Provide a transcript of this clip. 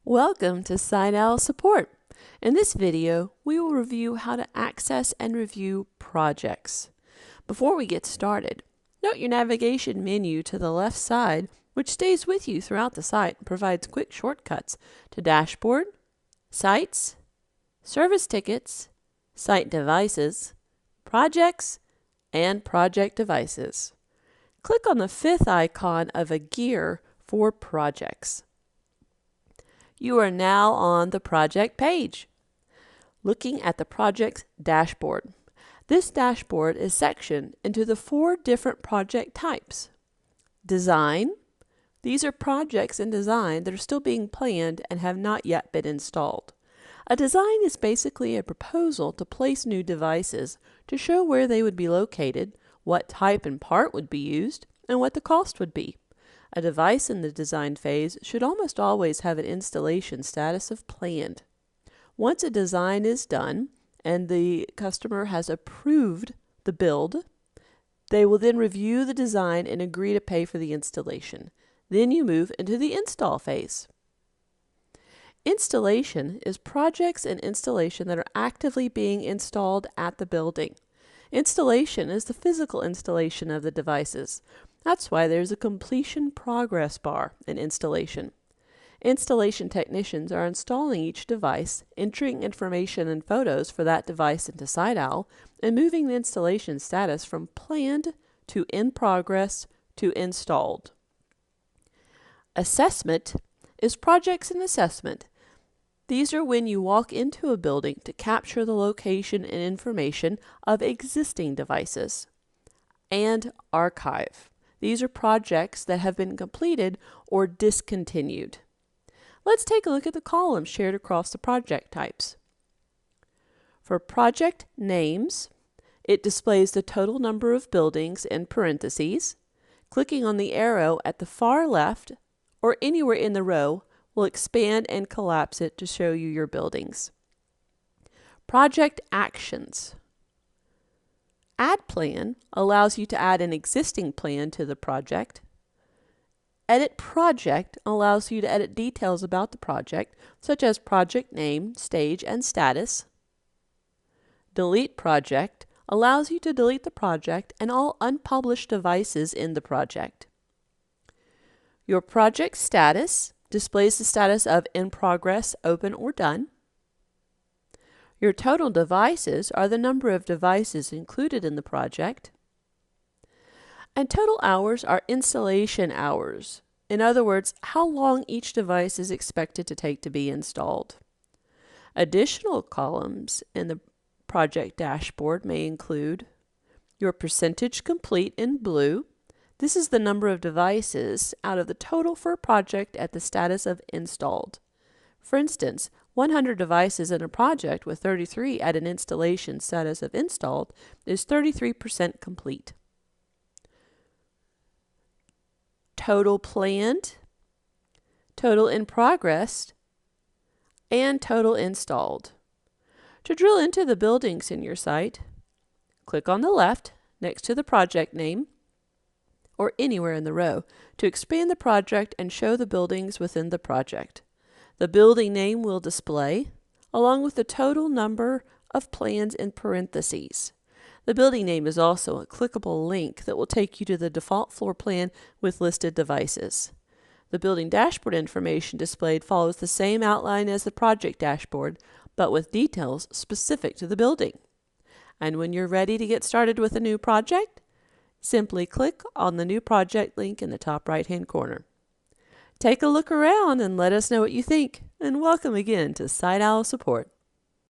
Welcome to SiteOwl support. In this video, we will review how to access and review projects. Before we get started, note your navigation menu to the left side, which stays with you throughout the site and provides quick shortcuts to Dashboard, Sites, Service Tickets, Site Devices, Projects, and Project Devices. Click on the fifth icon of a gear for projects. You are now on the project page, looking at the project's dashboard. This dashboard is sectioned into the 4 different project types. Design. These are projects in design that are still being planned and have not yet been installed. A design is basically a proposal to place new devices to show where they would be located, what type and part would be used, and what the cost would be. A device in the design phase should almost always have an installation status of planned. Once a design is done and the customer has approved the build, they will then review the design and agree to pay for the installation. Then you move into the install phase. Installation is projects and installation that are actively being installed at the building. Installation is the physical installation of the devices. That's why there's a completion progress bar in installation. Installation technicians are installing each device, entering information and photos for that device into SiteOwl, and moving the installation status from planned to in progress to installed. Assessment is projects and assessment. These are when you walk into a building to capture the location and information of existing devices. And archive. These are projects that have been completed or discontinued. Let's take a look at the columns shared across the project types. For project names, it displays the total number of buildings in parentheses. Clicking on the arrow at the far left or anywhere in the row will expand and collapse it to show you your buildings. Project actions. Add plan allows you to add an existing plan to the project. Edit project allows you to edit details about the project, such as project name, stage, and status. Delete project allows you to delete the project and all unpublished devices in the project. Your project status displays the status of in progress, open, or done. Your total devices are the number of devices included in the project. And total hours are installation hours. In other words, how long each device is expected to take to be installed. Additional columns in the project dashboard may include your percentage complete in blue. This is the number of devices out of the total for a project at the status of installed. For instance, 100 devices in a project with 33 at an installation status of installed is 33% complete. Total planned, total in progress, and total installed. To drill into the buildings in your site, click on the left next to the project name or anywhere in the row to expand the project and show the buildings within the project. The building name will display, along with the total number of plans in parentheses. The building name is also a clickable link that will take you to the default floor plan with listed devices. The building dashboard information displayed follows the same outline as the project dashboard, but with details specific to the building. And when you're ready to get started with a new project, simply click on the new project link in the top right-hand corner. Take a look around and let us know what you think, and welcome again to SiteOwl support.